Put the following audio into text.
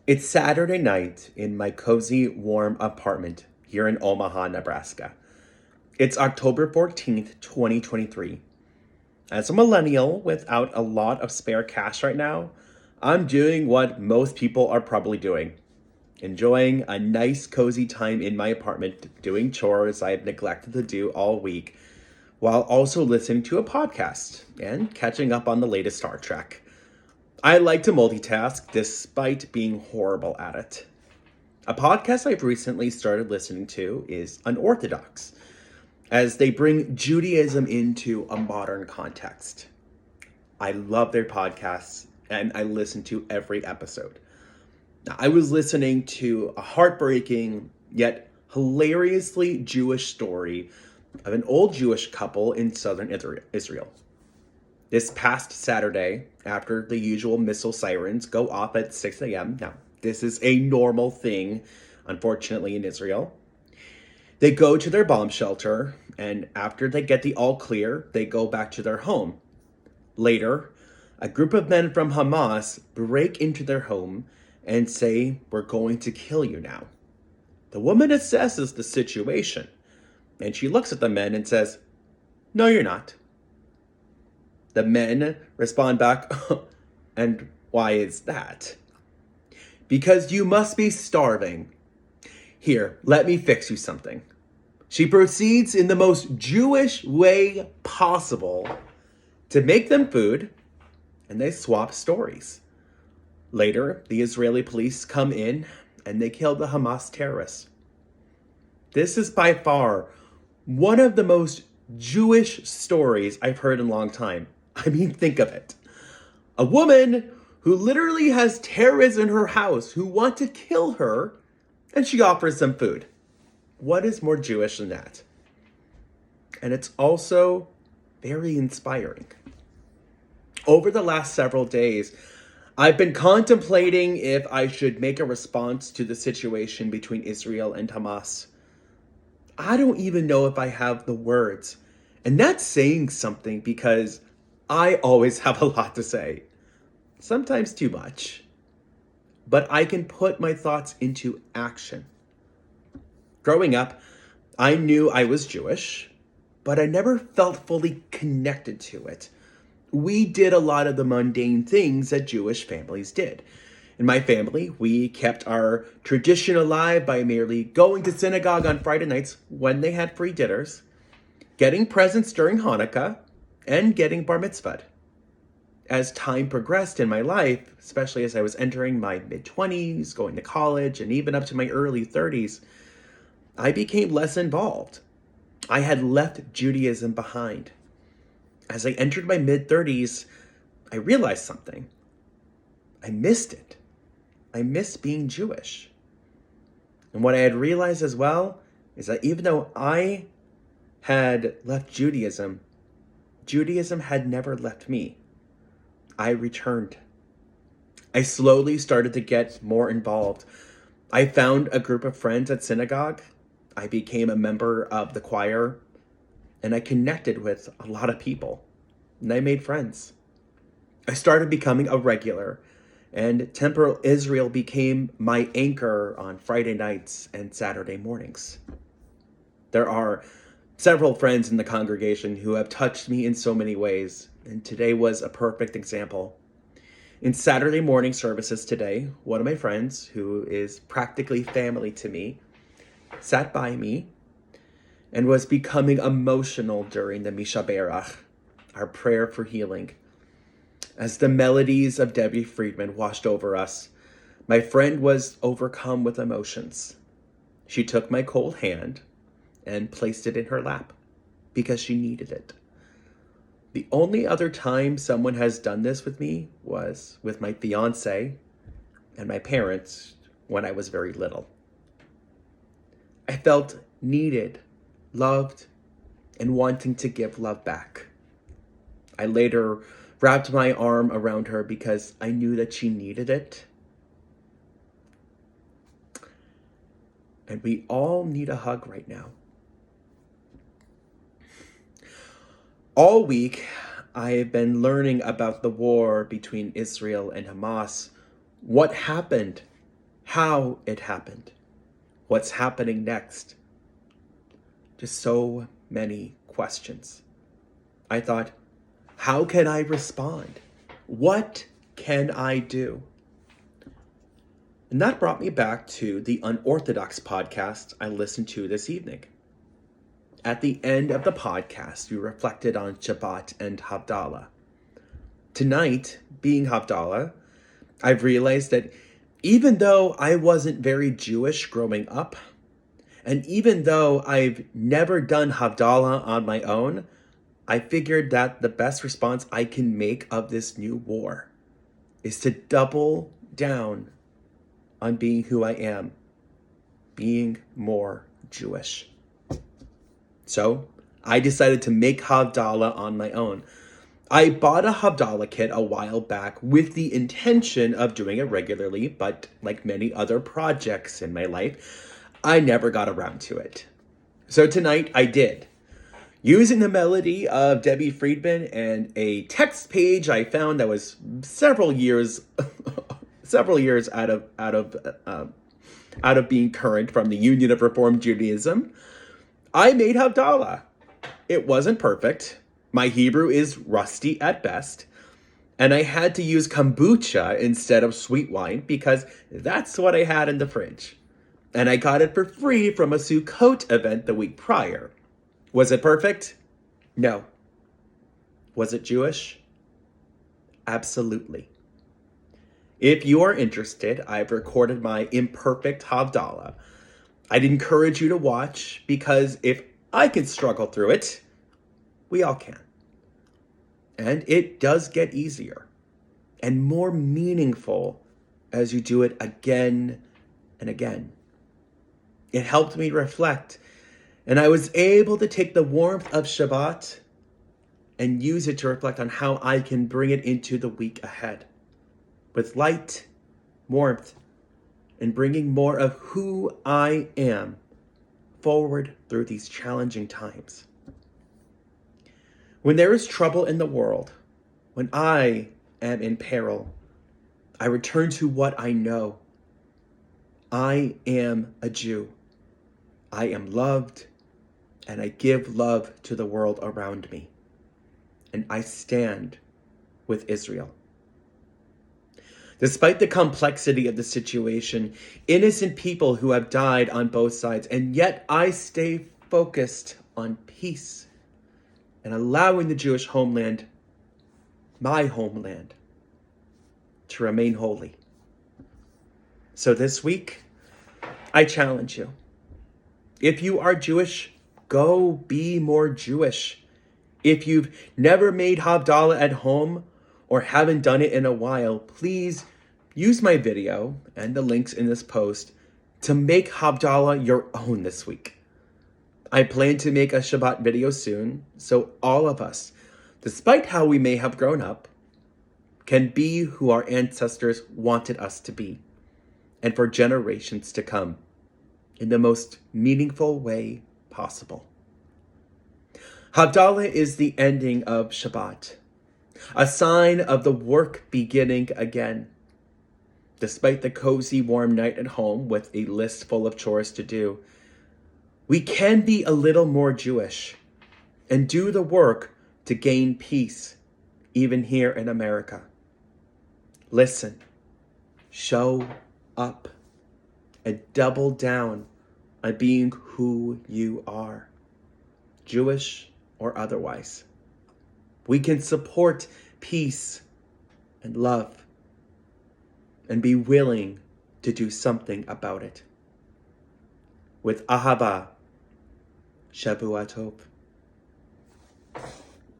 It's Saturday night in my cozy, warm apartment here in Omaha, Nebraska. It's October 14th, 2023. As a millennial without a lot of spare cash right now, I'm doing what most people are probably doing, enjoying a nice, cozy time in my apartment, doing chores I've neglected to do all week, while also listening to a podcast and catching up on the latest Star Trek. I like to multitask despite being horrible at it. A podcast I've recently started listening to is Unorthodox, as they bring Judaism into a modern context. I love their podcasts and I listen to every episode. Now, I was listening to a heartbreaking yet hilariously Jewish story of an old Jewish couple in southern Israel. This past Saturday, after the usual missile sirens go off at 6 a.m., now this is a normal thing, unfortunately, in Israel. They go to their bomb shelter, and after they get the all clear, they go back to their home. Later, a group of men from Hamas break into their home and say, "We're going to kill you now." The woman assesses the situation, and she looks at the men and says, "No, you're not." The men respond back, "And why is that?" "Because you must be starving. Here, let me fix you something." She proceeds in the most Jewish way possible to make them food, and they swap stories. Later, the Israeli police come in and they kill the Hamas terrorists. This is by far one of the most Jewish stories I've heard in a long time. I mean, think of it. A woman who literally has terrorists in her house who want to kill her, and she offers them food. What is more Jewish than that? And it's also very inspiring. Over the last several days, I've been contemplating if I should make a response to the situation between Israel and Hamas. I don't even know if I have the words. And that's saying something because I always have a lot to say. Sometimes too much. But I can put my thoughts into action. Growing up, I knew I was Jewish, but I never felt fully connected to it. We did a lot of the mundane things that Jewish families did. In my family, we kept our tradition alive by merely going to synagogue on Friday nights when they had free dinners, getting presents during Hanukkah, and getting bar mitzvahed. As time progressed in my life, especially as I was entering my mid-20s, going to college, and even up to my early 30s, I became less involved. I had left Judaism behind. As I entered my mid-30s, I realized something. I missed it. I missed being Jewish. And what I had realized as well is that even though I had left Judaism, Judaism had never left me. I returned. I slowly started to get more involved. I found a group of friends at synagogue. I became a member of the choir, and I connected with a lot of people, and I made friends. I started becoming a regular, and Temporal Israel became my anchor on Friday nights and Saturday mornings. There are several friends in the congregation who have touched me in so many ways, and today was a perfect example. In Saturday morning services today, one of my friends, who is practically family to me, sat by me and was becoming emotional during the Mishaberach, our prayer for healing. As the melodies of Debbie Friedman washed over us, my friend was overcome with emotions. She took my cold hand and placed it in her lap because she needed it. The only other time someone has done this with me was with my fiance and my parents when I was very little. I felt needed, loved, and wanting to give love back. I later wrapped my arm around her because I knew that she needed it. And we all need a hug right now. All week, I have been learning about the war between Israel and Hamas, what happened, how it happened, what's happening next. Just so many questions. I thought, how can I respond? What can I do? And that brought me back to the Unorthodox podcast I listened to this evening. At the end of the podcast, we reflected on Shabbat and Havdalah. Tonight, being Havdalah, I've realized that even though I wasn't very Jewish growing up, and even though I've never done Havdalah on my own, I figured that the best response I can make of this new war is to double down on being who I am, being more Jewish. So I decided to make Havdalah on my own. I bought a Havdalah kit a while back with the intention of doing it regularly, but like many other projects in my life, I never got around to it. So tonight I did. Using the melody of Debbie Friedman and a text page I found that was several years out of being current from the Union of Reformed Judaism, I made Havdalah. It wasn't perfect. My Hebrew is rusty at best, and I had to use kombucha instead of sweet wine because that's what I had in the fridge. And I got it for free from a Sukkot event the week prior. Was it perfect? No. Was it Jewish? Absolutely. If you are interested, I've recorded my imperfect Havdalah. I'd encourage you to watch because if I can struggle through it, we all can. And it does get easier and more meaningful as you do it again and again. It helped me reflect, and I was able to take the warmth of Shabbat and use it to reflect on how I can bring it into the week ahead with light, warmth, and bringing more of who I am forward through these challenging times. When there is trouble in the world, when I am in peril, I return to what I know. I am a Jew. I am loved, and I give love to the world around me. And I stand with Israel. Despite the complexity of the situation, innocent people who have died on both sides, and yet I stay focused on peace and allowing the Jewish homeland, my homeland, to remain holy. So this week, I challenge you. If you are Jewish, go be more Jewish. If you've never made Havdalah at home or haven't done it in a while, please use my video and the links in this post to make Havdalah your own this week. I plan to make a Shabbat video soon, so all of us, despite how we may have grown up, can be who our ancestors wanted us to be, and for generations to come, in the most meaningful way possible. Havdalah is the ending of Shabbat, a sign of the work beginning again. Despite the cozy, warm night at home with a list full of chores to do, we can be a little more Jewish and do the work to gain peace, even here in America. Listen, show up, and double down on being who you are, Jewish or otherwise. We can support peace and love and be willing to do something about it. With Ahava, Shavua Tov.